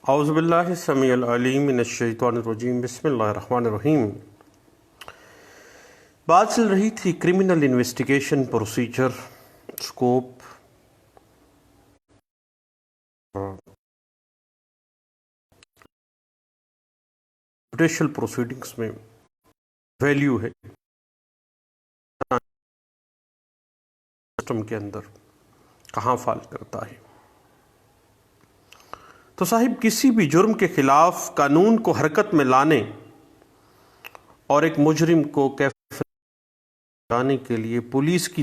اعوذ باللہ السمیع العلیم من الشیطان الرجیم بسم اللہ الرحمن الرحیم۔ بات چل رہی تھی criminal investigation procedure, scope, judicial proceedings میں ویلیو ہے سسٹم کے اندر کہاں فال کرتا ہے۔ تو صاحب، کسی بھی جرم کے خلاف قانون کو حرکت میں لانے اور ایک مجرم کو کیفیت لانے کے لیے پولیس کی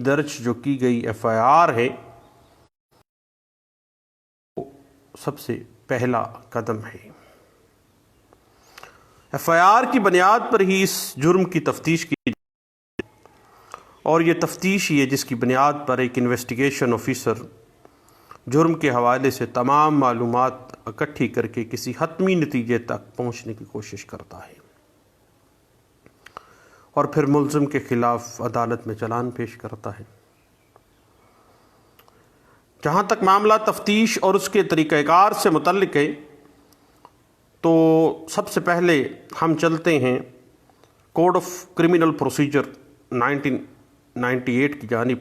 درج جو کی گئی ایف آئی آر ہے، وہ سب سے پہلا قدم ہے۔ ایف آئی آر کی بنیاد پر ہی اس جرم کی تفتیش کی جاتی ہے، اور یہ تفتیش ہی ہے جس کی بنیاد پر ایک انویسٹیگیشن آفیسر جرم کے حوالے سے تمام معلومات اکٹھی کر کے کسی حتمی نتیجے تک پہنچنے کی کوشش کرتا ہے، اور پھر ملزم کے خلاف عدالت میں چلان پیش کرتا ہے۔ جہاں تک معاملہ تفتیش اور اس کے طریقہ کار سے متعلق ہے، تو سب سے پہلے ہم چلتے ہیں کوڈ آف کرمنل پروسیجر 1998 کی جانب،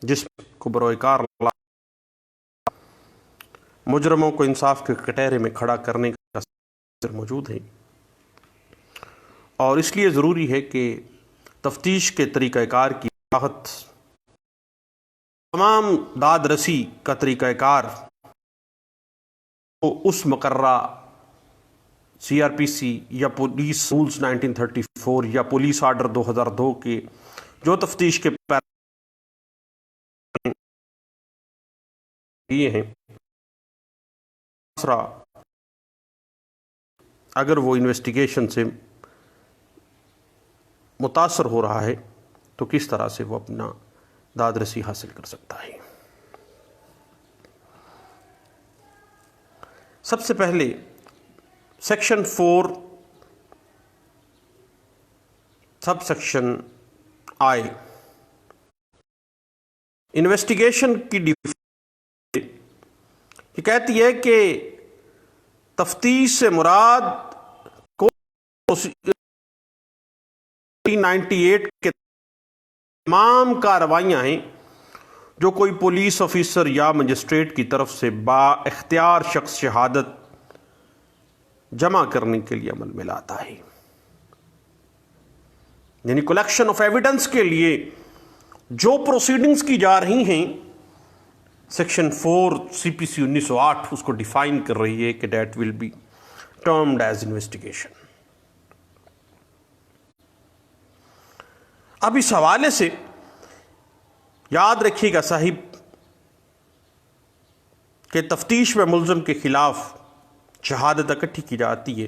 جس کو بروئے کار مجرموں کو انصاف کے کٹہرے میں کھڑا کرنے کا موجود ہے، اور اس لیے ضروری ہے کہ تفتیش کے طریقہ کار کی وضاحت، تمام داد رسی کا طریقہ کار اس مقررہ سی آر پی سی یا پولیس رولز 1934 یا پولیس آرڈر 2002 کے جو تفتیش کے یہ ہیں، اگر وہ انویسٹیگیشن سے متاثر ہو رہا ہے تو کس طرح سے وہ اپنا داد رسی حاصل کر سکتا ہے۔ سب سے پہلے section 4 sub section I investigation کی یہ کہتی ہے کہ تفتیش سے مراد 1998 کے تمام کارروائیاں ہیں جو کوئی پولیس آفیسر یا مجسٹریٹ کی طرف سے با اختیار شخص شہادت جمع کرنے کے لیے عمل میں لاتا ہے، یعنی کلیکشن آف ایویڈنس کے لیے جو پروسیڈنگز کی جا رہی ہیں، سیکشن 4 سی پی سی 1908 اس کو ڈیفائن کر رہی ہے کہ that will be termed as investigation. اب اس حوالے سے یاد رکھیے گا صاحب کہ تفتیش میں ملزم کے خلاف شہادت اکٹھی کی جاتی ہے،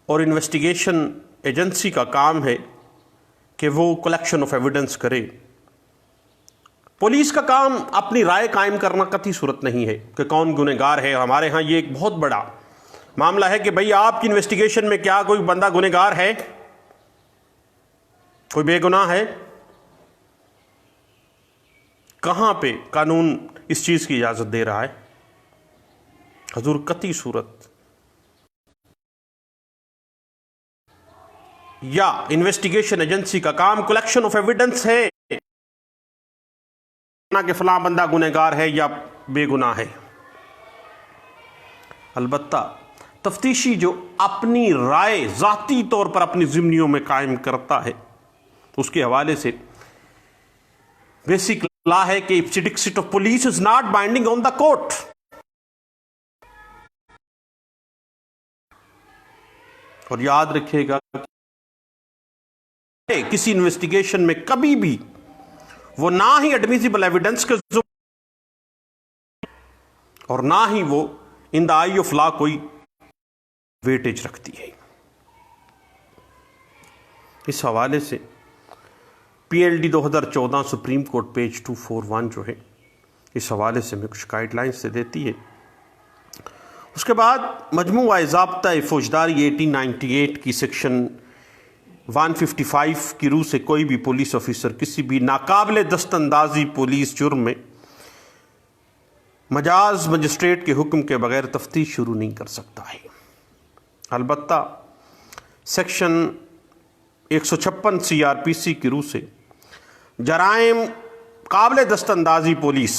اور انویسٹیگیشن ایجنسی کا کام ہے کہ وہ کلیکشن آف ایویڈنس کرے۔ پولیس کا کام اپنی رائے قائم کرنا قطعی صورت نہیں ہے کہ کون گنہگار ہے۔ ہمارے ہاں یہ ایک بہت بڑا معاملہ ہے کہ بھئی آپ کی انویسٹیگیشن میں کیا کوئی بندہ گنہگار ہے، کوئی بے گناہ ہے؟ کہاں پہ قانون اس چیز کی اجازت دے رہا ہے؟ حضور، قطعی صورت یا انویسٹیگیشن ایجنسی کا کام کلیکشن آف ایویڈنس ہے کہ فلاں بندہ گنہگار ہے یا بے گناہ ہے۔ البتہ تفتیشی جو اپنی رائے ذاتی طور پر اپنی ضمنیوں میں قائم کرتا ہے، اس کے حوالے سے بیسک لا ہے کہ ipse dixit of police is not binding on the court. اور یاد رکھیے گا کسی انویسٹیگیشن میں کبھی بھی وہ نہ ہی ایڈمیسیبل ایویڈنس کے اور نہ ہی وہ ان دا آئی آف لا کوئی ویٹیج رکھتی ہے۔ اس حوالے سے P L D 2014 supreme court page 241 جو ہے، اس حوالے سے میں کچھ گائیڈ لائنز سے دیتی ہے۔ اس کے بعد مجموعہ ضابطہ فوجداری 1898 کی سیکشن 155 کی روح سے کوئی بھی پولیس آفیسر کسی بھی ناقابل دست اندازی پولیس جرم میں مجاز مجسٹریٹ کے حکم کے بغیر تفتیش شروع نہیں کر سکتا ہے۔ البتہ سیکشن 156 CRPC کی روح سے جرائم قابل دست اندازی پولیس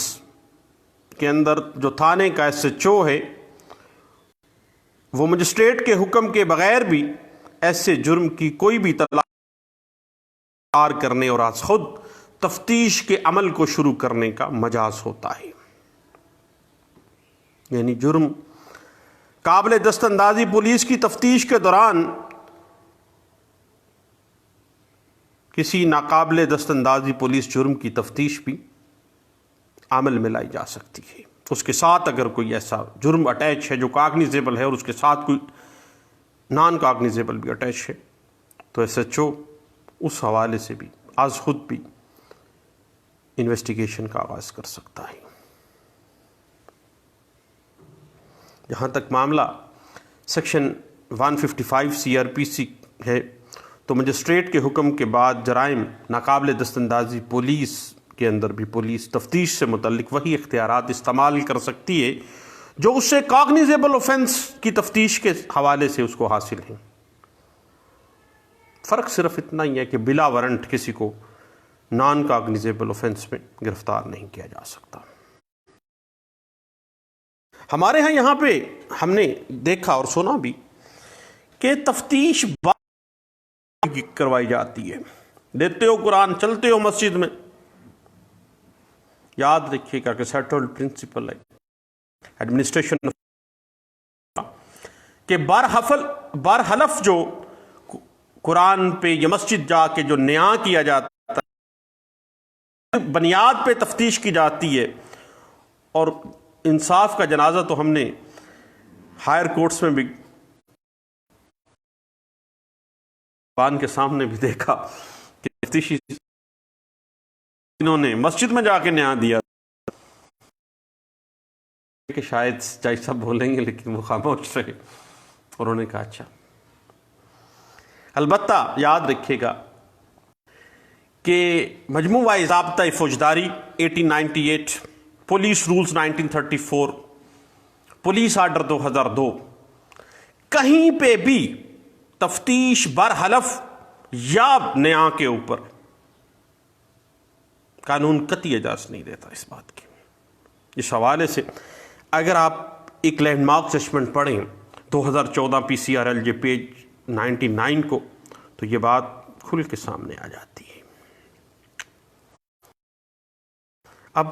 کے اندر جو تھانے کا SHO ہے وہ مجسٹریٹ کے حکم کے بغیر بھی ایسے جرم کی کوئی بھی اطلاع کرنے اور از خود تفتیش کے عمل کو شروع کرنے کا مجاز ہوتا ہے۔ یعنی جرم قابل دست اندازی پولیس کی تفتیش کے دوران کسی ناقابل دست اندازی پولیس جرم کی تفتیش بھی عمل میں لائی جا سکتی ہے۔ اس کے ساتھ اگر کوئی ایسا جرم اٹیچ ہے جو کاگنیزیبل ہے اور اس کے ساتھ کوئی نان کاگنیزیبل بھی اٹیچ ہے تو SHO اس حوالے سے بھی از خود بھی انویسٹیگیشن کا آغاز کر سکتا ہے۔ جہاں تک معاملہ سیکشن 155 CRPC ہے تو مجسٹریٹ کے حکم کے بعد جرائم ناقابل دست اندازی پولیس کے اندر بھی پولیس تفتیش سے متعلق وہی اختیارات استعمال کر سکتی ہے جو اس سے کاگنیزیبل اوفینس کی تفتیش کے حوالے سے اس کو حاصل ہیں۔ فرق صرف اتنا ہی ہے کہ بلا وارنٹ کسی کو نان کاگنیزیبل اوفینس میں گرفتار نہیں کیا جا سکتا۔ ہمارے ہاں یہاں پہ ہم نے دیکھا اور سنا بھی کہ تفتیش کروائی جاتی ہے۔ دیتے ہو قرآن، چلتے ہو مسجد میں، یاد رکھیے گا کہ سیٹلڈ پرنسپل ہے ایڈمنسٹریشن کہ برحلف جو قرآن پہ یا مسجد جا کے جو نیاں کیا جاتا ہے بنیاد پہ تفتیش کی جاتی ہے، اور انصاف کا جنازہ تو ہم نے ہائر کورٹس میں بھی قرآن کے سامنے بھی دیکھا کہ تفتیشی انہوں نے مسجد میں جا کے نیاں دیا کہ شاید جج صاحب بولیں گے، لیکن وہ خاموش رہے اور انہوں نے کہا اچھا۔ البتہ یاد رکھیے گا کہ مجموعہ ضابطۂ فوجداری 1898، پولیس رولز 1934، پولیس آرڈر 2002، کہیں پہ بھی تفتیش برحلف یا نیاں کے اوپر قانون قطعی اجازت نہیں دیتا اس بات کی۔ اس حوالے سے اگر آپ ایک لینڈ مارک ججمنٹ پڑھیں 2014 PCRLJ پیج 99 کو تو یہ بات کھل کے سامنے آ جاتی ہے۔ اب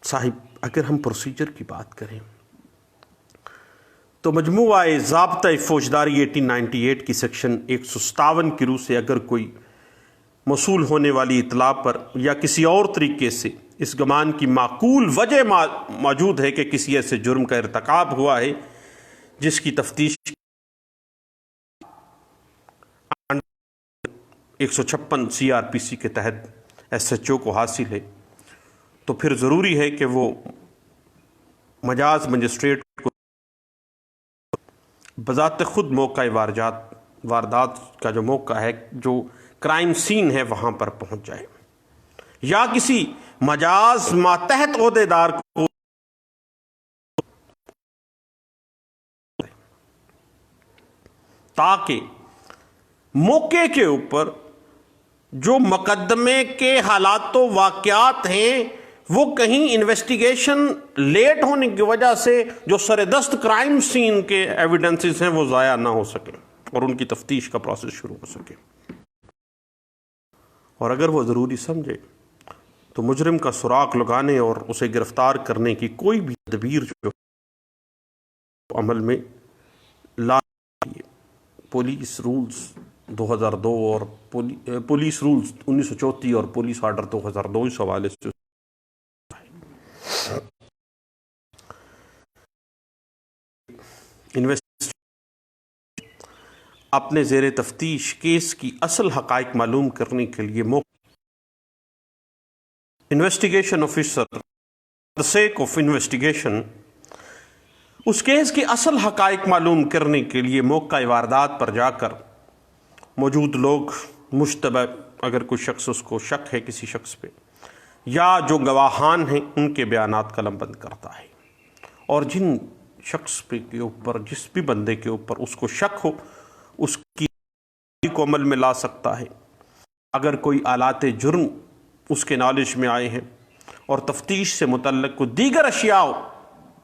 صاحب اگر ہم پروسیجر کی بات کریں تو مجموعہ ضابطۂ فوجداری 1898 کی سیکشن 157 کی روح سے اگر کوئی موصول ہونے والی اطلاع پر یا کسی اور طریقے سے اس گمان کی معقول وجہ موجود ہے کہ کسی ایسے جرم کا ارتکاب ہوا ہے جس کی تفتیش 156 CRPC کے تحت SHO کو حاصل ہے تو پھر ضروری ہے کہ وہ مجاز مجسٹریٹ کو بذات خود موقع واردات کا جو موقع ہے، جو کرائم سین ہے، وہاں پر پہنچ جائے یا کسی مجاز ماتحت عہدے دار کو تاکہ موقع کے اوپر جو مقدمے کے حالات و واقعات ہیں وہ کہیں انویسٹیگیشن لیٹ ہونے کی وجہ سے جو سر دست کرائم سین کے ایویڈنسز ہیں وہ ضائع نہ ہو سکے اور ان کی تفتیش کا پروسیس شروع ہو سکے۔ اور اگر وہ ضروری سمجھے تو مجرم کا سراغ لگانے اور اسے گرفتار کرنے کی کوئی بھی تدبیر جو عمل میں لا پولیس رولز 2002 اور پولیس رولز 1934 اور پولیس آرڈر 2002 اس حوالے سے اپنے زیر تفتیش کیس کی اصل حقائق معلوم کرنے کے لیے investigation officer the sake of investigation اس کیس کی اصل حقائق معلوم کرنے کے لیے موقع واردات پر جا کر موجود لوگ مشتبہ اگر کوئی شخص اس کو شک ہے کسی شخص پہ یا جو گواہان ہیں ان کے بیانات قلم بند کرتا ہے۔ اور جن شخص پہ کے اوپر جس بھی بندے کے اوپر اس کو شک ہو اس کی کو عمل میں لا سکتا ہے. اگر کوئی آلات جرم اس کے نالج میں آئے ہیں اور تفتیش سے متعلق کوئی دیگر اشیاء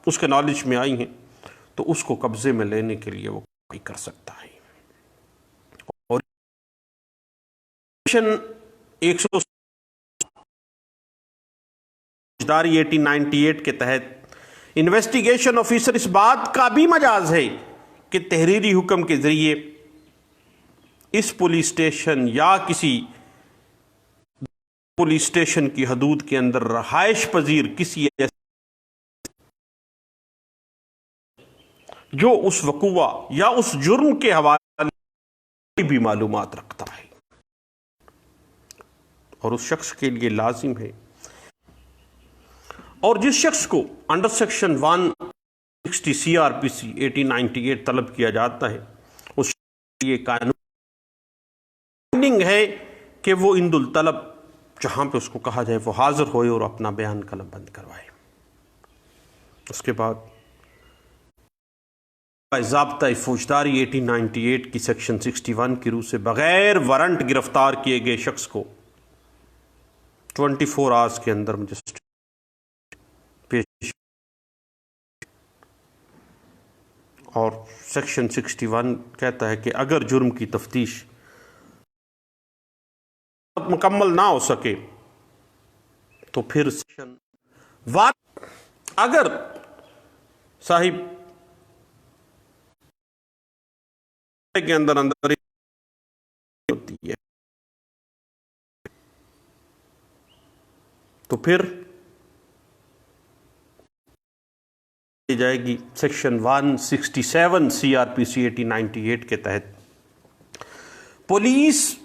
اس کے نالج میں آئی ہیں تو اس کو قبضے میں لینے کے لیے وہ کارروائی کر سکتا ہے. اور سیکشن 1898 کے تحت انویسٹیگیشن آفیسر اس بات کا بھی مجاز ہے کہ تحریری حکم کے ذریعے اس پولیس اسٹیشن یا کسی پولیس اسٹیشن کی حدود کے اندر رہائش پذیر کسی جو اس وقوع یا اس جرم کے حوالے بھی معلومات رکھتا ہے اور اس شخص کے لیے لازم ہے. اور جس شخص کو انڈر سیکشن 160 CRPC 1898 طلب کیا جاتا ہے اس کے لیے قانون ہے کہ وہ عند الطلب جہاں پہ اس کو کہا جائے وہ حاضر ہوئے اور اپنا بیان قلم بند کروائے. اس کے بعد ضابطہ فوجداری 1898 کی سیکشن 61 کی روح سے بغیر وارنٹ گرفتار کیے گئے شخص کو 24 آورز کے اندر مجسٹریٹ پیش. اور سیکشن 61 کہتا ہے کہ اگر جرم کی تفتیش مکمل نہ ہو سکے تو پھر سیکشن اگر صاحب کے اندر ہوتی ہے تو پھر جائے گی سیکشن 167 CRPC 1898 کے تحت پولیس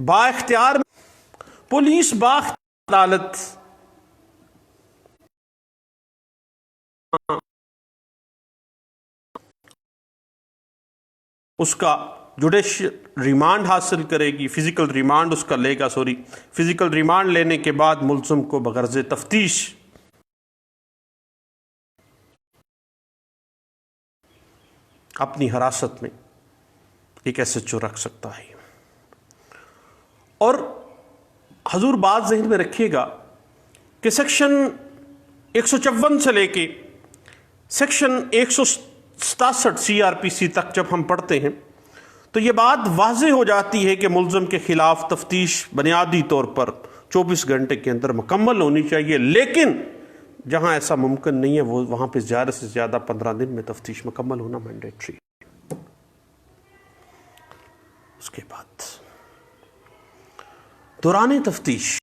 بااختیار عدالت اس کا جوڈیشل ریمانڈ حاصل کرے گی، فزیکل ریمانڈ اس کا لے گا فزیکل ریمانڈ لینے کے بعد ملزم کو بغرض تفتیش اپنی حراست میں ایک SHO رکھ سکتا ہے. اور حضور بات ذہن میں رکھیے گا کہ سیکشن 154 سے لے کے سیکشن 167 CRPC تک جب ہم پڑھتے ہیں تو یہ بات واضح ہو جاتی ہے کہ ملزم کے خلاف تفتیش بنیادی طور پر 24 گھنٹے کے اندر مکمل ہونی چاہیے، لیکن جہاں ایسا ممکن نہیں ہے وہاں پہ زیادہ سے زیادہ 15 دن میں تفتیش مکمل ہونا مینڈیٹری. اس کے بعد دوران تفتیش